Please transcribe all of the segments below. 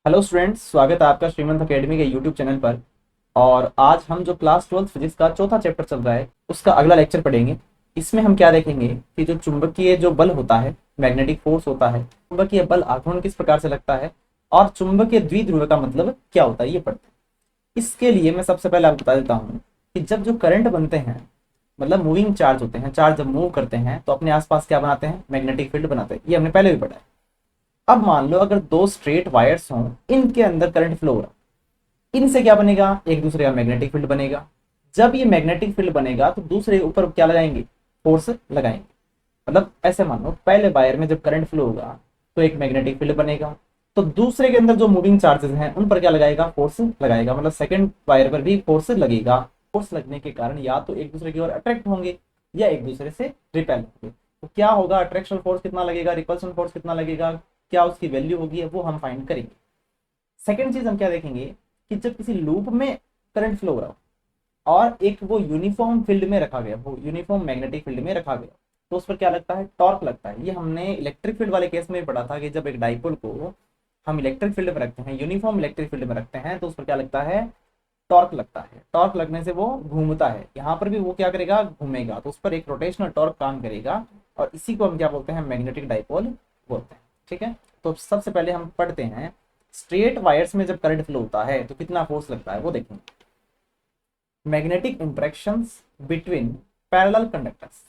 Hello students, स्वागत है आपका श्रीमंत एकेडमी के यूट्यूब चैनल पर। और आज हम जो क्लास 12 फिजिक्स का चौथा चैप्टर चल रहा है उसका अगला लेक्चर पढ़ेंगे। इसमें हम क्या देखेंगे कि जो चुंबकीय जो बल होता है, मैग्नेटिक फोर्स होता है, चुंबकीय बल आघूर्ण किस प्रकार से लगता है और चुंबकीय द्विध्रुव का मतलब क्या होता है ये पढ़ते हैं। इसके लिए मैं सबसे पहले आपको बता देता हूँ कि जब जो करंट बनते हैं, मतलब मूविंग चार्ज होते हैं, चार्ज जब मूव करते हैं तो अपने आसपास क्या बनाते हैं, मैग्नेटिक फील्ड बनाते हैं। ये हमने पहले भी पढ़ा है। अब मान लो अगर दो स्ट्रेट वायर्स हों, इनके अंदर करंट फ्लो हो रहा, इनसे क्या बनेगा, एक दूसरे का मैग्नेटिक फील्ड बनेगा। जब ये मैग्नेटिक फील्ड बनेगा तो दूसरे के ऊपर क्या लगाएंगे, फोर्स लगाएंगे। मतलब ऐसे मान लो पहले वायर में जब करंट फ्लो होगा तो एक मैग्नेटिक फील्ड बनेगा, तो दूसरे के अंदर जो मूविंग चार्जेस हैं उन पर क्या लगाएगा, फोर्स लगाएगा। मतलब सेकंड वायर पर भी फोर्स लगेगा। फोर्स लगने के कारण या तो एक दूसरे की ओर अट्रैक्ट होंगे या एक दूसरे से रिपेल होंगे। तो क्या होगा, अट्रैक्शन फोर्स कितना लगेगा, रिपल्सन फोर्स कितना लगेगा, क्या उसकी वैल्यू होगी, वो हम फाइंड करेंगे। सेकंड चीज हम क्या देखेंगे कि जब किसी लूप में करंट फ्लो हो रहा हो और एक वो यूनिफॉर्म फील्ड में रखा गया, वो यूनिफॉर्म मैग्नेटिक फील्ड में रखा गया, तो उस पर क्या लगता है, टॉर्क लगता है। ये हमने इलेक्ट्रिक फील्ड वाले केस में भी पढ़ा था कि जब एक डाइपोल को हम इलेक्ट्रिक फील्ड में रखते हैं, यूनिफॉर्म इलेक्ट्रिक फील्ड में रखते हैं, तो उस पर क्या लगता है, टॉर्क लगता है। टॉर्क लगने से वो घूमता है, यहाँ पर भी वो क्या करेगा, घूमेगा, तो उस पर एक रोटेशनल टॉर्क काम करेगा। और इसी को हम क्या बोलते हैं, मैग्नेटिक डाइपोल बोलते हैं। ठीक है, तो सबसे पहले हम पढ़ते हैं स्ट्रेट वायर्स में जब करंट फ्लो होता है तो कितना फोर्स लगता है वो देखेंगे। Magnetic interactions between parallel conductors,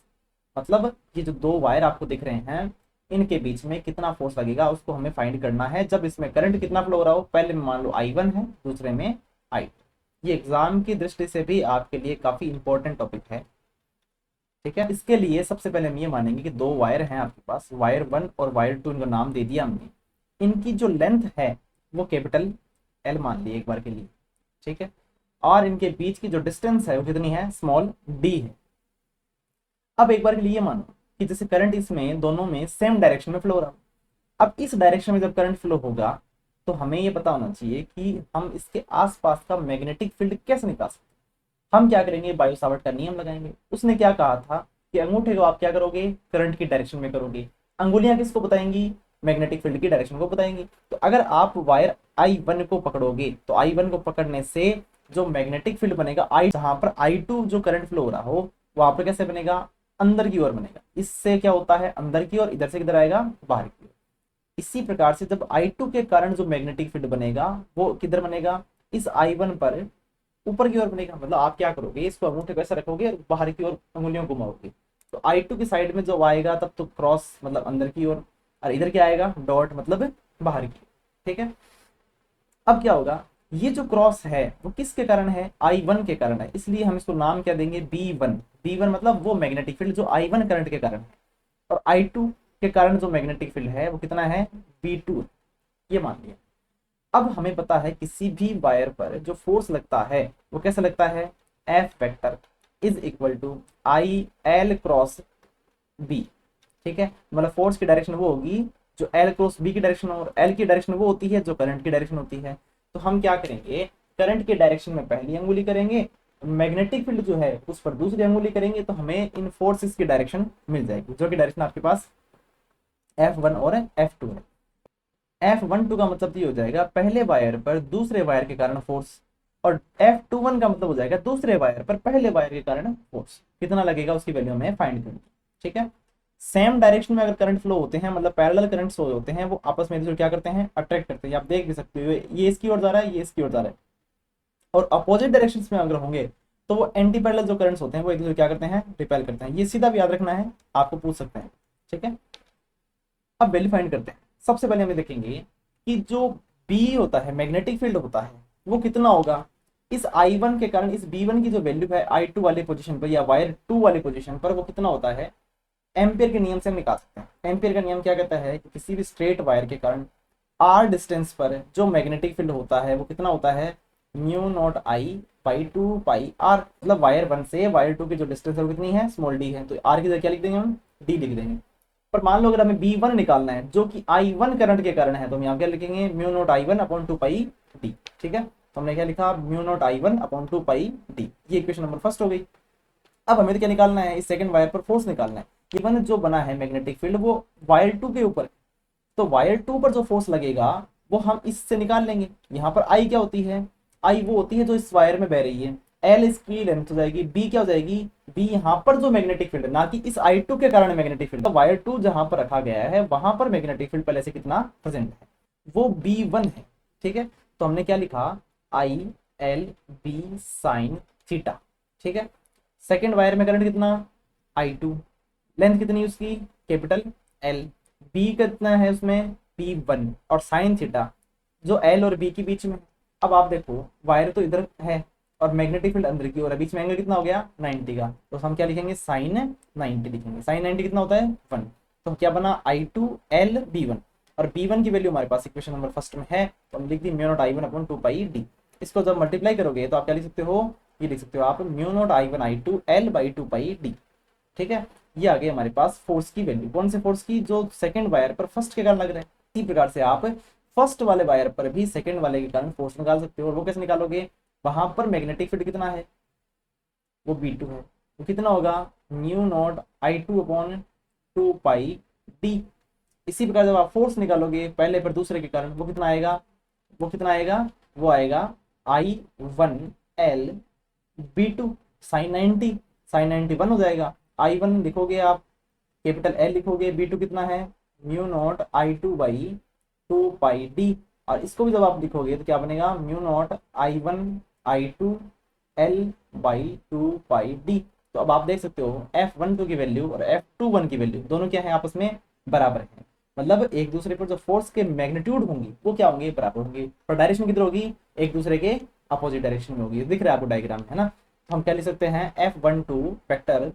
मतलब ये जो दो वायर आपको दिख रहे हैं इनके बीच में कितना फोर्स लगेगा उसको हमें फाइंड करना है। जब इसमें करंट कितना फ्लो हो रहा हो, पहले में मान लो I1 है, दूसरे में I2। ये एग्जाम की दृष्टि से भी आपके लिए काफी इंपॉर्टेंट टॉपिक है। ठीक है, इसके लिए सबसे पहले हम ये मानेंगे कि दो वायर हैं आपके पास, वायर 1 और वायर 2, इनको नाम दे दिया हमने। इनकी जो लेंथ है वो कैपिटल L मान ली एक बार के लिए। ठीक है, और इनके बीच की जो डिस्टेंस है वो कितनी है, स्मॉल d है। अब एक बार के लिए मानो कि जैसे करंट इसमें दोनों में सेम डायरेक्शन में फ्लो हो रहा। अब इस डायरेक्शन में जब करंट फ्लो होगा तो हमें ये पता होना चाहिए कि हम इसके आसपास का मैग्नेटिक फील्ड कैसे निकाल सकते हैं। हम क्या करेंगे, बायो सावर्ट का नियम लगाएंगे। उसने क्या कहा था कि अंगूठे को आप क्या करोगे, करंट की डायरेक्शन में करोगे, अंगुलियां किसको बताएंगी, मैग्नेटिक फील्ड की डायरेक्शन को बताएंगी। तो अगर आप वायर I1 को पकड़ोगे तो I1 को पकड़ने से जो मैग्नेटिक फील्ड बनेगा आई, जहां पर I2 जो करंट फ्लो हो रहा हो वहां पर कैसे बनेगा, अंदर की ओर बनेगा। इससे क्या होता है, अंदर की ओर, इधर से किधर आएगा, बाहर की ओर। इसी प्रकार से जब I2 के कारण जो मैग्नेटिक फील्ड बनेगा वो किधर बनेगा, इस I1 पर ऊपर की ओर बनेगा। मतलब आप क्या करोगे, इसको अंगूठे को ऐसे रखोगे और बाहर की ओर उंगलियों को घुमाओगे, तो I2 की साइड में जो आएगा तब तो क्रॉस मतलब अंदर की ओर, और इधर क्या आएगा, डॉट मतलब बाहर की। ठीक है, अब क्या होगा, ये जो क्रॉस है वो किसके कारण है, I1 के कारण है, इसलिए हम इसको नाम क्या देंगे, B1। B1 मतलब वो मैग्नेटिक फील्ड जो I1 करंट के कारण है, और I2 के कारण जो मैग्नेटिक फील्ड है वो कितना है, B2। ये मान लिया। अब हमें पता है किसी भी वायर पर जो फोर्स लगता है वो कैसे लगता है, F vector is equal to I L cross B. ठीक है, मतलब फोर्स की डायरेक्शन वो होगी जो एल क्रॉस बी की डायरेक्शन, और एल की डायरेक्शन वो होती है जो करंट की डायरेक्शन होती है। तो हम क्या करेंगे, करंट के डायरेक्शन में पहली अंगुली करेंगे, मैग्नेटिक फील्ड जो है उस पर दूसरी अंगुली करेंगे, तो हमें इन फोर्सेस की डायरेक्शन मिल जाएगी, जो कि डायरेक्शन आपके पास F1 और F2 है। F12 का मतलब ये हो जाएगा पहले वायर पर दूसरे वायर के कारण फोर्स, और F21 का मतलब हो जाएगा दूसरे वायर पर पहले वायर के कारण फोर्स कितना लगेगा, उसकी वैल्यू हमें फाइंड करनी है। ठीक है, सेम डायरेक्शन में अगर करंट फ्लो होते हैं, मतलब पैरेलल करंट फ्लो होते हैं, वो आपस में क्या करते हैं, अट्रैक्ट करते हैं। आप देख भी सकते हो ये इसकी ओर जा रहा है, ये इसकी ओर जा रहा है। और अपोजिट डायरेक्शन में अगर होंगे तो वो एंटी पैरेलल जो करंट्स होते हैं वो एक दूसरे क्या करते हैं, रिपेल करते हैं। ये सीधा भी याद रखना है, आपको पूछ सकते हैं। ठीक है, अब वैल्यू फाइंड करते हैं। सबसे पहले हमें देखेंगे कि जो बी होता है, मैग्नेटिक फील्ड होता है, वो कितना होगा, इस I1 के कारण इस B1 की जो वैल्यू है I2 वाले पोजीशन पर या वायर 2 वाले पोजीशन पर, वो कितना होता है, एम्पियर के नियम से हम निकाल सकते हैं। एम्पियर का नियम क्या कहता है कि किसी भी स्ट्रेट वायर के कारण r डिस्टेंस पर जो मैग्नेटिक फील्ड होता है वो कितना होता है, mu not I by 2 pi R. मतलब वायर 1 से वायर 2 की जो डिस्टेंस है वो कितनी है, स्मॉल d है, तो r की जगह क्या लिख देंगे हम, d लिख देंगे। पर मान लो अगर हमें B1 निकालना है जो कि I1 करंट के कारण है, तो हम यहाँ क्या लिखेंगे, mu naught I1 upon 2 pi D. ठीक है, तो हमने क्या लिखा, mu naught I1 upon 2 pi D. ये इक्वेशन नंबर फर्स्ट हो गई। अब हमें तो क्या निकालना है, इस सेकंड वायर पर फोर्स निकालना है। गिवन जो बना है मैग्नेटिक फील्ड वो वायर 2 के ऊपर, तो वायर 2 पर जो फोर्स लगेगा वो हम इससे निकाल लेंगे। यहाँ पर आई क्या होती है, आई वो होती है जो इस वायर में बह रही है, एल इसकी लेंथ हो जाएगी, बी क्या हो जाएगी, बी यहाँ पर जो मैग्नेटिक फील्ड, ना कि इस आई टू के कारण मैग्नेटिक फील्ड, वायर टू जहां पर रखा गया है वहां पर मैग्नेटिक फील्ड पहले से कितना प्रेजेंट है, वो बी वन है। ठीक है, तो हमने क्या लिखा, I L B sine theta. ठीक है, सेकेंड वायर में करंट कितना, आई टू, लेंथ कितनी उसकी, कैपिटल एल, बी कितना है उसमें, बी वन, और साइन थीटा जो एल और बी के बीच में। अब आप देखो वायर तो इधर है और मैग्नेटिक फील्ड अंदर की ओर है, बीच में एंगल कितना हो गया 90 का, तो हम क्या लिखेंगे, साइन 90 लिखेंगे। साइन 90 कितना होता है 1, तो क्या बना आई टू एल बी वन, और बी वन की वैल्यू हमारे पास इक्वेशन नंबर फर्स्ट में है, तो हम लिख दी mu not I one upon 2 pi D. इसको जब मल्टीप्लाई करोगे तो आप क्या लिख सकते हो, ये लिख सकते हो आप mu not I one I two L by 2 pi D. ठीक है, ये आ गई हमारे पास फोर्स की वैल्यू, कौन से फोर्स की, जो सेकंड वायर पर फर्स्ट के कारण लग रहा है। इसी प्रकार से आप फर्स्ट वाले वायर पर भी सेकंड वाले के कारण फोर्स निकाल सकते हो, और वो कैसे निकालोगे, वहां पर मैग्नेटिक फील्ड कितना है, वो बी टू है, वो कितना होगा, mu naught I two upon 2 pi D. इसी प्रकार जब आप फोर्स निकालोगे पहले पर दूसरे के कारण, वो कितना आएगा, वो कितना आएगा, वो आएगा I one L B two sine 90, sine 91 हो जाएगा। आई वन लिखोगे आप कैपिटल एल लिखोगे, बी टू कितना है, mu not I two by 2 pi D, और इसको भी जब आप लिखोगे तो क्या बनेगा, mu not I one I two L by 2 pi D. तो अब आप देख सकते हो एफ वन टू की वैल्यू और एफ टू वन की वैल्यू दोनों क्या है, आपस में बराबर है, मतलब एक दूसरे पर जो फोर्स के मैग्नीट्यूड होंगी वो क्या होंगे, बराबर होंगे, पर डायरेक्शन किधर होगी, एक दूसरे के अपोजिट डायरेक्शन में होगी। दिख रहा है आपको डायग्राम है ना, तो हम क्या लिख सकते हैं, F one two vector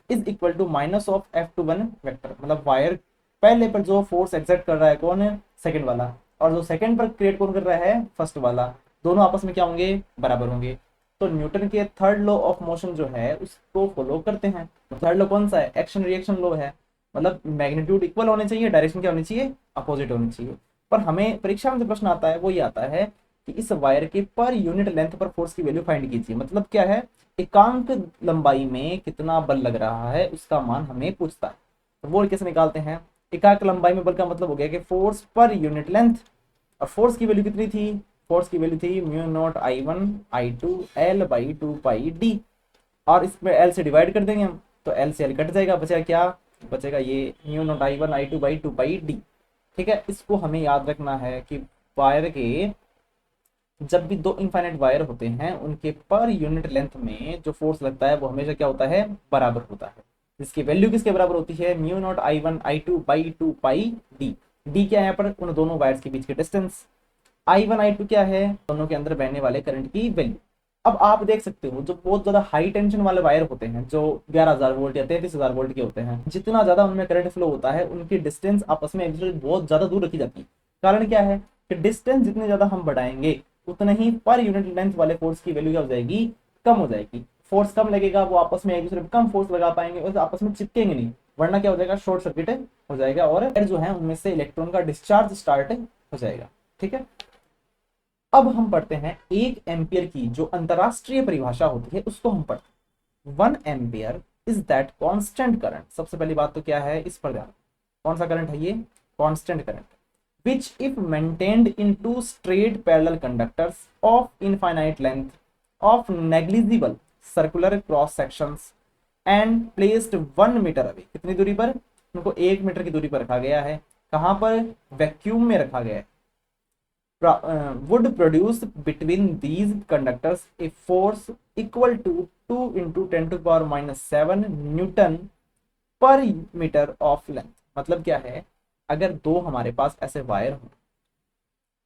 is equal to minus of F two one vector, मतलब वायर पहले पर जो फोर्स एक्सर्ट कर रहा है कौन है, सेकंड वाला, और जो सेकंड पर क्रिएट कौन कर रहा है, फर्स्ट वाला, दोनों आपस में क्या होंगे, बराबर होंगे। तो न्यूटन के थर्ड लॉ ऑफ मोशन जो है उसको फॉलो करते हैं। थर्ड लॉ कौन सा है, एक्शन रिएक्शन लॉ है, मतलब मैग्नीट्यूड इक्वल होने चाहिए, डायरेक्शन क्या होनी चाहिए, अपोजिट होनी चाहिए। पर हमें परीक्षा में जो प्रश्न आता है वो ये आता है कि इस वायर के पर यूनिट लेंथ पर फोर्स की वैल्यू फाइंड कीजिए, मतलब क्या है, एकांक लंबाई में कितना बल लग रहा है उसका मान हमें पूछता है। तो वो कैसे निकालते हैं, एकांक लंबाई में बल का मतलब हो गया कि फोर्स पर यूनिट लेंथ, और फोर्स की वैल्यू कितनी थी, फोर्स की वैल्यू थी mu not I one I two L by 2 pi D, और इसमें एल से डिवाइड कर देंगे हम, तो एल से एल कट जाएगा, बचेगा क्या, बचेगा ये mu naught I one I two by 2 pi D. ठीक है, इसको हमें याद रखना है कि वायर के जब भी दो इनफाइनाइट वायर होते हैं उनके पर यूनिट लेंथ में जो फोर्स लगता है वो हमेशा क्या होता है, बराबर होता है, जिसकी वैल्यू किसके बराबर होती है, mu not I one I two by 2 pi D. D क्या है यहाँ पर, उन दोनों वायर्स के बीच के distance, I one I two क्या है, दोनों के अंदर बहने वाले करंट की वैल्यू। अब आप देख सकते हो जो बहुत ज्यादा हाई टेंशन वाले वायर होते हैं जो 11,000 वोल्ट या 33,000 वोल्ट के होते हैं, जितना ज्यादा उनमें करंट फ्लो होता है उनकी डिस्टेंस आपस में एक दूसरे से बहुत ज्यादा दूर रखी जाती है। कारण क्या है कि डिस्टेंस जितने ज्यादा हम बढ़ाएंगे उतने ही पर यूनिट लेंथ वाले फोर्स की वैल्यू क्या हो जाएगी, कम हो जाएगी। फोर्स कम लगेगा, वो आपस में एक दूसरे पर कम फोर्स लगा पाएंगे और आपस में चिपकेंगे नहीं, वरना क्या हो जाएगा, शॉर्ट सर्किट हो जाएगा और जो है उनमें से इलेक्ट्रॉन का डिस्चार्ज स्टार्ट हो जाएगा। ठीक है, अब हम पढ़ते हैं 1 एम्पियर की जो अंतरराष्ट्रीय परिभाषा होती है उसको हम पढ़ते हैं। 1 ampere is that constant current, सबसे पहली बात तो क्या है, इस पर ध्यान, कौन सा करंट है ये, constant current, which if maintained in two straight parallel conductors of infinite length of negligible circular cross sections and placed 1 metre away, कितनी दूरी पर, उनको 1 मीटर की दूरी पर रखा गया है, कहां पर, वैक्यूम में रखा गया है, would produce between these conductors a force equal to 2 into 10 to the power minus 7 Newton पर मीटर ऑफ लेंथ। मतलब क्या है, अगर दो हमारे पास ऐसे वायर हो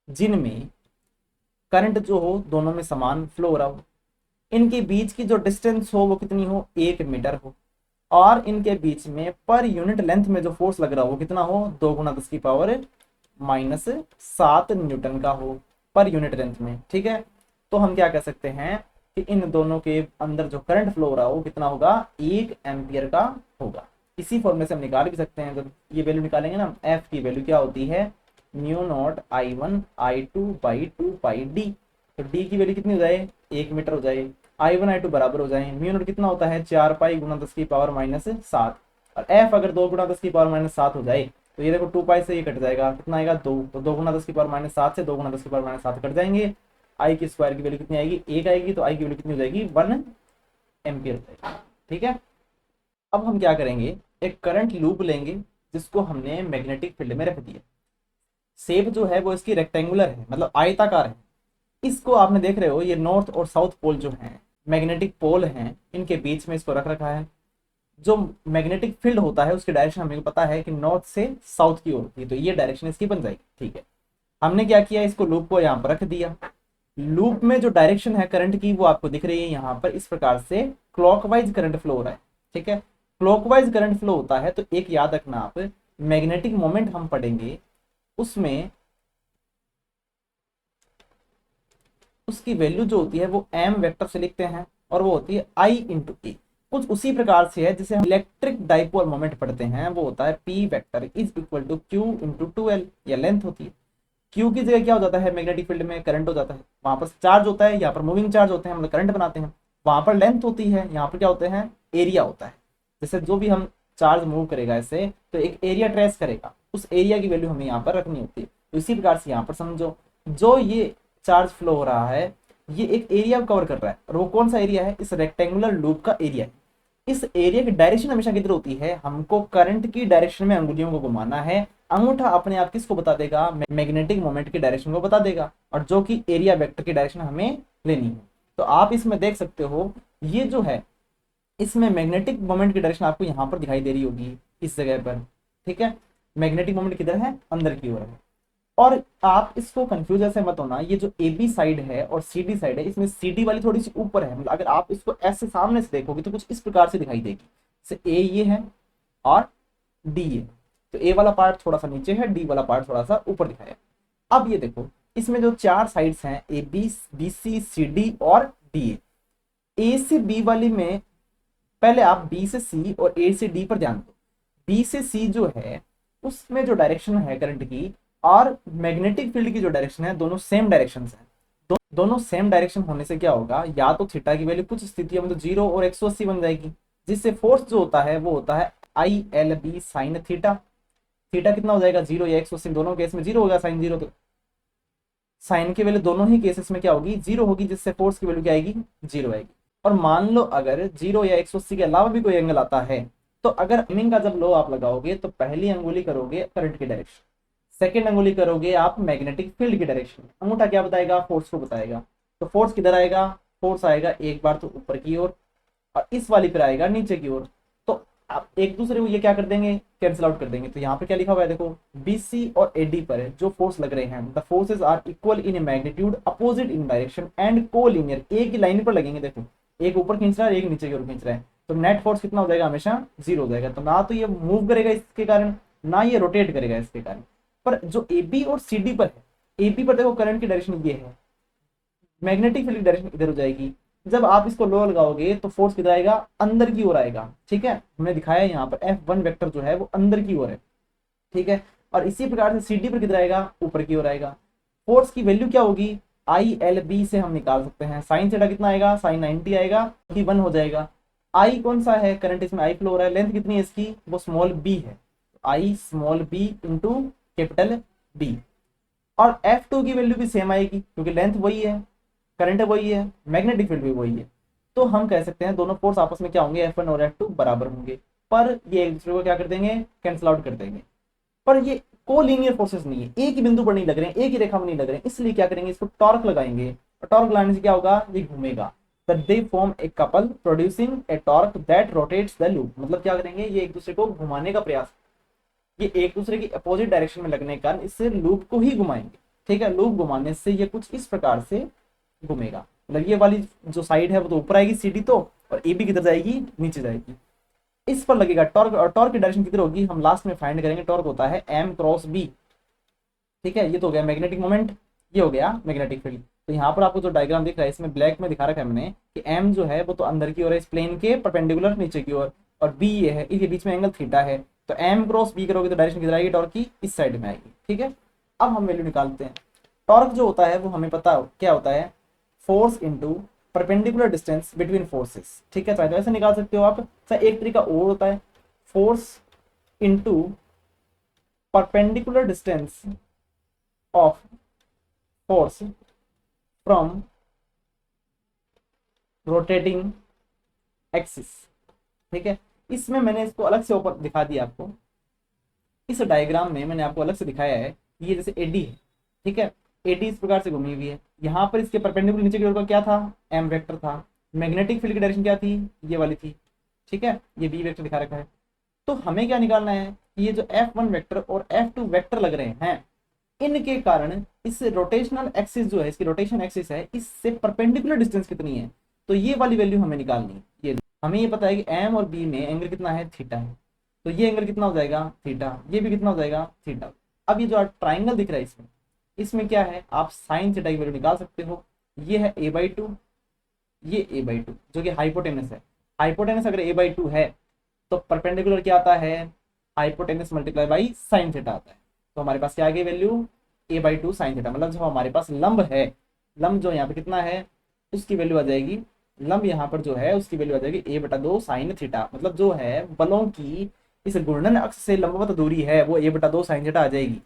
जिनमें करंट जो हो दोनों में समान फ्लो हो रहा हो, इनके बीच की जो डिस्टेंस हो वो कितनी हो, 1 मीटर हो, और इनके बीच में पर यूनिट लेंथ में जो फोर्स लग रहा हो वो कितना हो, 2 गुना 10 की पावर माइनस 7 न्यूटन का हो पर यूनिट लेंथ में। ठीक है, तो हम क्या कह सकते हैं कि इन दोनों के अंदर जो करंट फ्लो हो रहा हो कितना होगा, 1 एम्पियर का होगा। इसी फॉर्मूले से हम निकाल भी सकते हैं, जब ये वैल्यू निकालेंगे ना, एफ की वैल्यू क्या होती है, mu not I one I two by 2 pi D, तो डी की वैल्यू कितनी हो जाए, 1 मीटर हो जाए, आई वन आई टू बराबर हो जाए, म्यू नॉट कितना होता है, 4 पाई गुना 10 की पावर माइनस 7, और एफ अगर 2 गुना 10 की पावर माइनस 7 हो जाए तो ये देखो 2 पाई से ये कट जाएगा, कितना आएगा 2, तो 2 गुना 10 की पावर -7 से 2 गुना 10 की पावर -7 कट जाएंगे। आई की स्क्वायर की वैल्यू कितनी आएगी, 1 आएगी, तो आई की वैल्यू कितनी हो जाएगी 1 एम्पियर हो जाएगी। ठीक है, अब हम क्या करेंगे, एक करंट लूप लेंगे जिसको हमने मैग्नेटिक फील्ड में रख दिया। शेप जो है वो इसकी रेक्टेंगुलर है, मतलब आयताकार है। इसको आपने देख रहे हो, ये नॉर्थ और साउथ पोल जो है मैग्नेटिक पोल हैं, इनके बीच में इसको रख रखा है। जो मैग्नेटिक फील्ड होता है उसकी डायरेक्शन हमें पता है कि नॉर्थ से साउथ की ओर होती है, तो ये डायरेक्शन इसकी बन जाएगी। ठीक है, हमने क्या किया, इसको लूप को यहाँ पर रख दिया। लूप में जो डायरेक्शन है करंट की वो आपको दिख रही है यहाँ पर, इस प्रकार से क्लॉकवाइज करंट फ्लो हो रहा है। ठीक है, क्लॉकवाइज करंट फ्लो होता है, तो एक याद रखना आप, मैग्नेटिक मोमेंट हम पढ़ेंगे उसमें उसकी वैल्यू जो होती है वो एम वेक्टर से लिखते हैं, और वो होती है आई इंटू ए। कुछ उसी प्रकार से है जिसे हम इलेक्ट्रिक डाइपोल मोमेंट पढ़ते हैं, वो होता है P vector is equal to Q into 2l, या लेंथ होती है। क्यू की जगह क्या हो जाता है मैग्नेटिक फील्ड में, करंट हो जाता है। वहां पर चार्ज होता है, यहाँ पर मूविंग चार्ज होते हैं, मतलब करंट बनाते हैं। वहां पर लेंथ होती है, यहाँ पर क्या होते हैं एरिया होता है। जैसे जो भी हम चार्ज मूव करेगा ऐसे, तो एक एरिया ट्रेस करेगा, उस एरिया की वैल्यू हमें यहाँ पर रखनी होती है। तो इसी प्रकार से यहाँ पर समझो, जो ये चार्ज फ्लो हो रहा है ये एक एरिया कवर कर रहा है, और वो कौन सा एरिया है, इस रेक्टेंगुलर लूप का एरिया है। इस एरिया की डायरेक्शन हमेशा किधर होती है, हमको करंट की डायरेक्शन में अंगुलियों को घुमाना है। अंगूठा अपने आप किसको बता देगा, मैग्नेटिक मोमेंट की डायरेक्शन को बता देगा, और जो कि एरिया वेक्टर की डायरेक्शन हमें लेनी है। तो आप इसमें देख सकते हो, ये जो है इसमें मैग्नेटिक मोमेंट की डायरेक्शन आपको यहाँ पर दिखाई दे रही होगी इस जगह पर। ठीक है, मैग्नेटिक मोमेंट किधर है, अंदर की ओर है। और आप इसको कंफ्यूज ऐसे मत होना, ये जो ए बी साइड है और सी डी साइड है, इसमें सी डी वाली थोड़ी सी ऊपर है, मतलब अगर आप इसको ऐसे सामने से देखोगे तो कुछ इस प्रकार से दिखाई देगी। जैसे ए ये है और डी ये, तो ए वाला पार्ट थोड़ा सा नीचे है, डी वाला पार्ट थोड़ा सा ऊपर दिखाया। अब ये देखो, इसमें जो 4 साइड्स हैं A B B C C D और डी, ए से बी वाली में पहले आप बी से सी और ए से डी पर ध्यान दो। बी से सी जो है उसमें जो डायरेक्शन है करंट की और मैग्नेटिक फील्ड की जो डायरेक्शन है, दोनों सेम डायरेक्शन है। दोनों सेम डायरेक्शन होने से क्या होगा, या तो थीटा की वैल्यू कुछ स्थितियों में तो 0 और 180 बन जाएगी, जिससे फोर्स जो होता है वो होता है I L B sine theta. Theta कितना हो जाएगा 0 या 180, दोनों केस में 0 होगा, साइन 0, तो साइन की वैल्यू दोनों ही केसेस में क्या होगी 0 होगी, जिससे फोर्स की वैल्यू क्या आएगी 0 आएगी। और मान लो अगर 0 या 180 के अलावा भी कोई एंगल आता है, तो अगर एमिंग का जब लो आप लगाओगे तो पहली अंगुली करोगे करंट की डायरेक्शन, सेकेंड अंगुली करोगे आप मैग्नेटिक फील्ड की डायरेक्शन, अंगूठा क्या बताएगा, फोर्स को बताएगा। तो फोर्स किधर आएगा, फोर्स आएगा एक बार तो ऊपर की ओर, और इस वाली पर आएगा नीचे की ओर। तो आप एक दूसरे को ये क्या कर देंगे, कैंसिल आउट कर देंगे। तो यहाँ पे क्या लिखा हुआ है देखो, BC और AD पर है जो फोर्स लग रहे हैं, the forces are equal in magnitude, opposite in direction and collinear, एक ही लाइन पर लगेंगे। देखो एक ऊपर खींच रहा है, एक नीचे की ओर खींच रहा है, तो नेट फोर्स कितना हो जाएगा, हमेशा 0 हो जाएगा। तो ना तो ये मूव करेगा इसके कारण, ना ये रोटेट करेगा इसके कारण। पर जो AB और CD पर है, AB पर देखो करंट की डायरेक्शन ये है, मैग्नेटिक फील्ड की डायरेक्शन इधर हो जाएगी। जब आप इसको लो लगाओगे तो फोर्स किधर आएगा, अंदर की ओर आएगा। ठीक है, हमने दिखाया यहाँ पर F1 वेक्टर जो है वो अंदर की ओर है। ठीक है, और इसी प्रकार से CD पर किधर आएगा, ऊपर की ओर आएगा। फोर्स की वैल्यू क्या होगी, ILB से हम निकाल सकते हैं, साइन थीटा कितना आएगा, साइन 90 आएगा, कि 1 हो जाएगा। आई कौन सा है, करंट इसमें आई फ्लो हो रहा है, लेंथ कितनी है इसकी, वो स्मॉल b है, आई small b into capital B। और F2 की वैल्यू भी सेम आएगी क्योंकि लेंथ वही है, करंट वही है, मैग्नेटिक फील्ड भी वही है। तो हम कह सकते हैं दोनों फोर्स आपस में क्या होंगे, F1 और F2 बराबर होंगे। पर ये एक दूसरे को क्या कर देंगे, कैंसिल आउट कर देंगे। पर ये कोलिनियर फोर्सेस नहीं है, एक ही बिंदु पर नहीं लग रहे हैं, एक ही रेखा में नहीं लग रहे हैं, इसलिए क्या करेंगे, इसको टॉर्क लगाएंगे, और टॉर्क लगाने से क्या होगा, ये घूमेगा। They form a couple producing A torque that rotates the loop. मतलब क्या करेंगे, ये एक दूसरे को घुमाने का प्रयास, ये एक दूसरे की अपोजिट डायरेक्शन में लगने के कारण इससे लूप को ही घुमाएंगे। ठीक है, लूप घुमाने से ये कुछ इस प्रकार से घूमेगा, मतलब ये वाली जो साइड है वो तो ऊपर आएगी CD तो, और AB किधर जाएगी, नीचे जाएगी। इस पर लगेगा टॉर्क, और टॉर्क की डायरेक्शन किधर होगी, हम लास्ट में फाइंड करेंगे। टॉर्क होता है M क्रॉस B। ठीक है, ये तो हो गया मैग्नेटिक मोमेंट, ये हो गया मैग्नेटिक फील्ड। तो यहाँ पर आपको जो डायग्राम दिख रहा है इसमें ब्लैक में दिखा रखा है हमने कि M जो है वो तो अंदर की ओर है, इस प्लेन के परपेंडिकुलर नीचे की ओर, और B ये है, इसके बीच में एंगल थीटा है। तो M क्रॉस B करोगे तो डायरेक्शन किधर आएगी, टॉर्क की इस साइड में आएगी। ठीक है, अब हम वैल्यू निकालते हैं। टॉर्क जो होता है वो हमें पता क्या होता है, force into perpendicular distance between forces. ठीक है, चाहे तो ऐसे निकाल सकते हो आप, चाहे एक तरीका और होता है, force into perpendicular distance of force from rotating axis. ठीक है, इसमें मैंने इसको अलग से ऊपर दिखा दिया आपको। इस डायग्राम में मैंने आपको अलग से दिखाया है, ये जैसे एडी है, ठीक है, एडी इस प्रकार से घूमी हुई है, यहाँ पर इसके परपेंडिकुलर नीचे की ओर का क्या था, एम वेक्टर था, मैग्नेटिक फील्ड की डायरेक्शन क्या थी, ये वाली थी, ठीक है, ये बी वेक्टर दिखा रखा है। तो हमें क्या निकालना है, ये जो F1 वेक्टर और F2 वेक्टर लग रहे हैं, इनके कारण इस रोटेशनल एक्सिस जो है, इसकी रोटेशन एक्सिस है, इससे परपेंडिकुलर डिस्टेंस कितनी है, तो ये वाली वैल्यू हमें निकालनी है। ये हमें ये पता है कि एम और बी में एंगल कितना है, थीटा है, तो ये एंगल कितना हो जाएगा, थीटा, ये भी कितना हो जाएगा, थीटा। अब ये जो ट्राइंगल दिख रहा है इसमें, इसमें क्या है, आप साइन थीटा की वैल्यू निकाल सकते हो। ये है a/2, ये a/2 जो कि हाइपोटेनस है। हाइपोटेनस अगर a/2 है तो परपेंडिकुलर क्या आता है, hypotenuse multiply by sine theta आता है। तो हमारे पास क्या आ गई वैल्यू, a/2 साइन थीटा, मतलब जो हमारे पास लंब है, लंब जो यहाँ पे कितना है, उसकी वैल्यू आ जाएगी, लंब यहाँ पर जो है उसकी वैल्यू आ जाएगी a/2 साइन थीटा, मतलब जो है बलों की इस घूर्णन अक्ष से लंबवत दूरी है वो a/2 साइन थीटा आ जाएगी।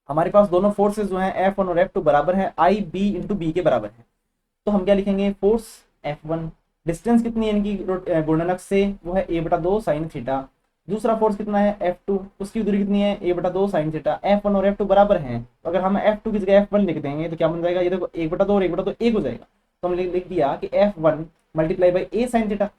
हमारे पास दोनों फोर्सेस जो हैं F1 और F2 बराबर है आई बी इंटू बी के बराबर है। तो हम क्या लिखेंगे, फोर्स F1, डिस्टेंस कितनी है इनकी घूर्णन अक्ष से, वो है a/2 साइन थीटा। दूसरा फोर्स कितना है F2, उसकी दूरी कितनी है, a/2 साइन थीटा। F1 और F2 बराबर हैं, तो अगर हम F2 की जगह F1 लिख देंगे तो क्या बन जाएगा, ये देखो 1/2 और 1/2 1 हो जाएगा। तो हमने लिख दिया कि F1 multiply by a sign theta,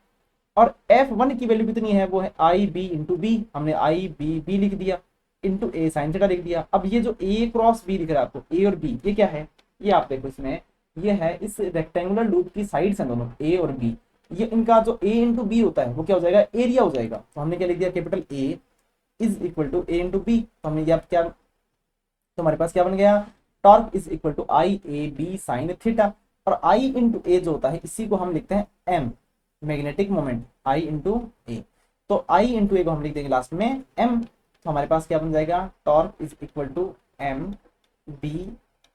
और F1 की वैल्यू कितनी है, वो है आई बी इंटू बी, हमने आई बी बी लिख दिया, इंटू ए साइन थीटा लिख दिया। अब ये जो ए क्रॉस बी दिख रहा है आपको, ए और बी, ये क्या है, ये आप देखो इसमें, ये है इस रेक्टेंगुलर लूप की साइड्स हैं दोनों, ए और बी, ये इनका जो ए इंटू बी होता है वो क्या हो जाएगा, एरिया हो जाएगा। तो हमने क्या लिख दिया, capital A is equal to A into B, तो हमने क्या, तो हमारे पास क्या बन गया, torque is equal to I A B sine theta, और आई इंटू ए जो होता है इसी को हम लिखते हैं एम, मैग्नेटिक मोमेंट, आई इंटू ए। तो आई इंटू ए को हम लिख देंगे लास्ट में एम, तो हमारे पास क्या बन जाएगा, torque is equal to M B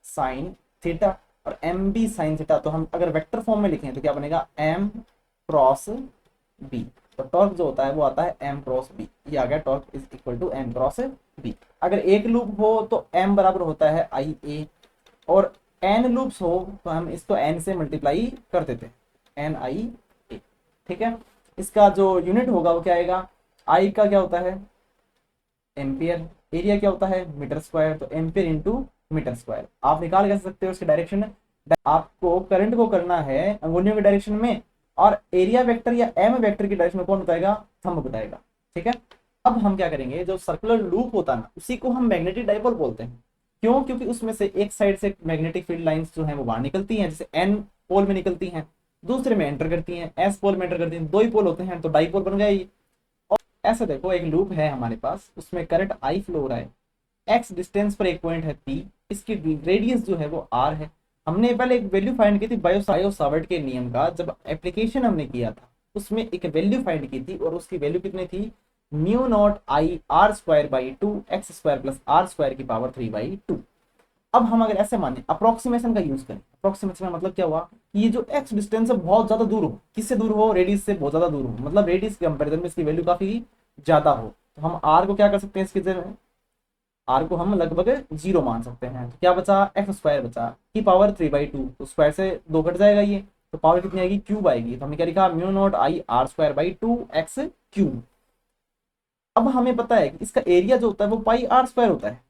sine theta, और एम बी साइन थीटा तो हम अगर वेक्टर फॉर्म में लिखें तो क्या बनेगा, एम क्रॉस बी। तो टॉर्क जो होता है वो आता है एम क्रॉस बी, ये आ गया, torque is equal to M cross B. अगर एक लूप हो तो एम बराबर होता है आई ए, और एन लूप्स हो तो हम इसको एन से मल्टीप्लाई कर देते हैं, एन आई ए, ठीक है। इसका जो यूनिट होगा वो क्या आएगा, आई का क्या होता है एम्पियर, एरिया क्या होता है मीटर स्क्वायर, तो एम्पियर इंटू मीटर स्क्वायर। आप निकाल कैसे सकते हो इसके डायरेक्शन, आपको करंट को करना है अंगुलियों के डायरेक्शन में, और एरिया वेक्टर या एम वेक्टर की डायरेक्शन में कौन बताएगा, थंब बताएगा, ठीक है। अब हम क्या करेंगे, जो सर्कुलर लूप होता है ना उसी को हम मैग्नेटिक डाइपोल बोलते हैं। क्यों, क्योंकि उसमें से एक साइड से मैग्नेटिक फील्ड लाइंस जो है वो बाहर निकलती हैं, जैसे एन पोल में निकलती हैं, दूसरे में एंटर करती हैं, एस पोल में एंटर करती हैं, दो ही पोल होते हैं तो डाइपोल बन गया ये। और ऐसा देखो एक लूप है हमारे पास, उसमें करंट आई फ्लो हो रहा है, एक्स डिस्टेंस पर एक पॉइंट है पी, इसकी रेडियस जो है वो आर है। हमने पहले एक वैल्यू फाइंड की थी बायो सावर्ट के नियम का, जब एप्लीकेशन हमने किया था उसमें एक वैल्यू फाइंड की थी, और उसकी वैल्यू कितनी थी, mu not I R square by 2 X square plus R square की पावर 3/2। अब हम अगर ऐसे माने अप्रोक्सीमेशन का यूज करें, अप्रोक्सीमेशन का मतलब क्या हुआ कि ये जो एक्स डिस्टेंस है बहुत ज्यादा दूर हो, किससे दूर हो, रेडियस से बहुत ज्यादा दूर हो, मतलब रेडियस के कंपेरिजन में इसकी वैल्यू काफी ज्यादा हो, तो हम आर को क्या कर सकते हैं, इसकी जगह आर को हम लगभग 0 मान सकते हैं। तो क्या बचा, एक्स स्क्वायर बचा की पावर 3/2, तो स्क्वायर से 2 कट जाएगा ये, तो पावर कितनी आएगी, क्यूब आएगी। तो हमने क्या लिखा, mu naught I R square by 2 x cube. अब हमें पता है कि इसका एरिया जो होता है वो पाई आर स्क्वायर होता है,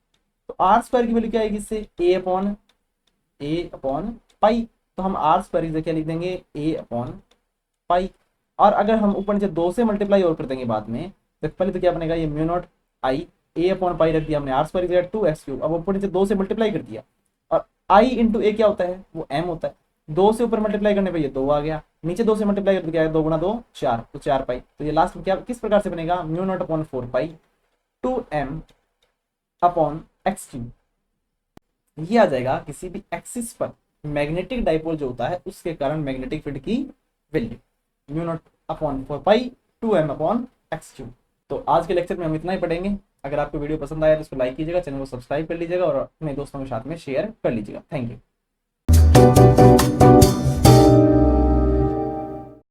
तो आर स्क्वायर की वैल्यू क्या आएगी, इससे ए अपॉन पाई, तो हम आर स्क्वायर की जगह क्या लिख देंगे, ए अपॉन पाई। और अगर हम ऊपर नीचे 2 से मल्टीप्लाई और कर देंगे बाद में, तो पहले तो क्या बनेगा, ये mu not I A upon pi रख दिया हमने, आर स्क्वायर की जगह 2x क्यूब, अब ऊपर नीचे 2 से मल्टीप्लाई कर दिया, और आई इंटू ए क्या होता है, वो m होता है, 2 से ऊपर मल्टीप्लाई करने पे ये 2 आ गया, नीचे 2 से मल्टीप्लाई करके आया 2 गुना 2 4, तो 4 पाई। तो ये लास्ट में क्या किस प्रकार से बनेगा, mu not upon 4 pi 2m upon x cube. ये आ जाएगा किसी भी एक्सिस पर मैग्नेटिक डाइपोल जो होता है उसके कारण मैग्नेटिक फील्ड की वैल्यू, म्यू नॉट अपॉन 4 पाई 2m अपॉन एक्स क्यूब। तो आज के लेक्चर में हम इतना ही पढ़ेंगे। अगर आपको वीडियो पसंद आया तो इसको लाइक कीजिएगा, चैनल को सब्सक्राइब कर लीजिएगा और अपने दोस्तों के साथ में शेयर कर लीजिएगा। Thank you.